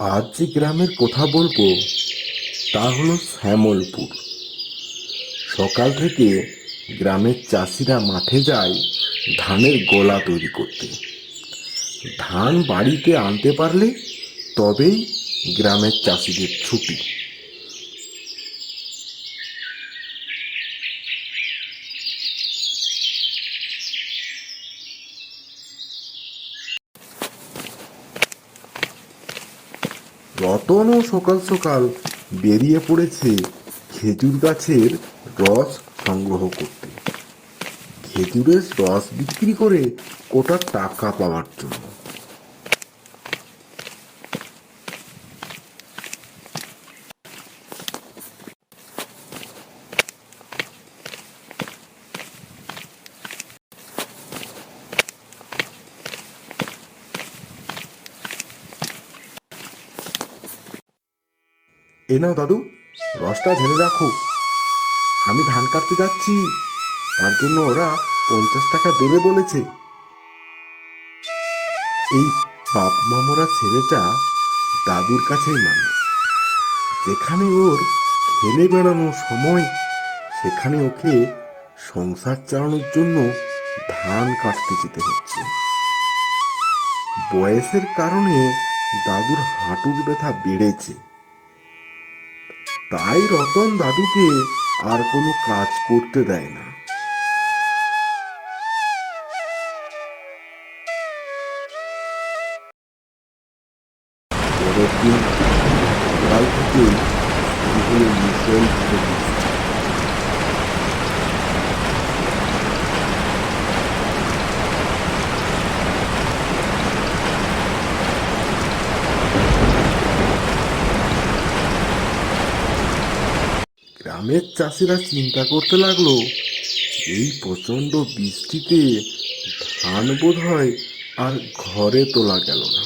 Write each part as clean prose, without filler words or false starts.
আজ যে গ্রামের কথা বলবো তা হলো শ্যামলপুর। সকাল থেকে গ্রামের চাষিরা মাঠে যায় ধানের গোলা তৈরি করতে। ধান বাড়িতে আনতে পারলে তবেই গ্রামের চাষিদের ছুটি। রতনও সকাল সকাল বেরিয়ে পড়েছে খেজুর গাছের রস সংগ্রহ করতে, খেজুরের রস বিক্রি করে কোটা টাকা পাওয়ার জন্য। এ নাও দাদু, রসটা ঢেলে রাখো, আমি ধান কাটতে যাচ্ছি, তার জন্য ওরা 50 টাকা দেবে বলেছে। এই বাপ মামরা ছেলেটা দাদুর কাছেই মানুষ। যেখানে ওর খেলে বেড়ানোর সময় সেখানে ওকে সংসার চালানোর জন্য ধান কাটতে যেতে হচ্ছে। বয়সের কারণে দাদুর হাঁটুর ব্যথা বেড়েছে, তাই রতন দাদুকে আর কোনো কাজ করতে দেয় না। পরের দিন সকাল থেকে শুরু হলো মুষলধারে বৃষ্টি। গ্রামের চাষিরা চিন্তা করতে লাগলো, এই প্রচন্ড বৃষ্টিতে ধান বোধ হয় আর ঘরে তোলা গেল না।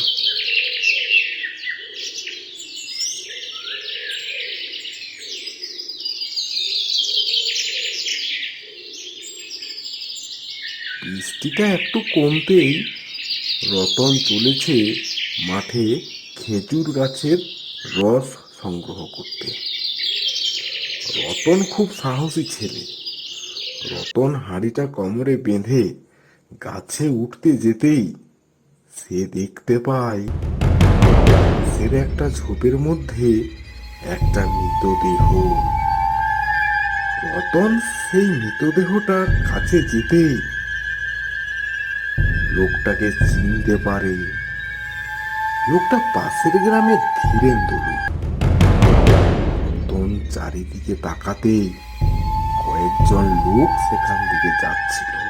বৃষ্টিটা একটু কমতেই রতন চলেছে মাঠে খেজুর গাছের রস সংগ্রহ করতে। রতন খুব সাহসী ছেলে। রতন হাঁড়িটা কোমরে বেঁধে গাছে উঠতে যেতেই সে দেখতে পায় গাছের একটা ঝোপের মধ্যে একটা মৃতদেহ। রতন সেই মৃতদেহটার কাছে যেতেই লোকটাকে চিনতে পারে। লোকটা পাশের গ্রামের ধীরেন্দ্র। রতন চারিদিকে তাকাতেই কয়েকজন লোক সেখান থেকে যাচ্ছিল।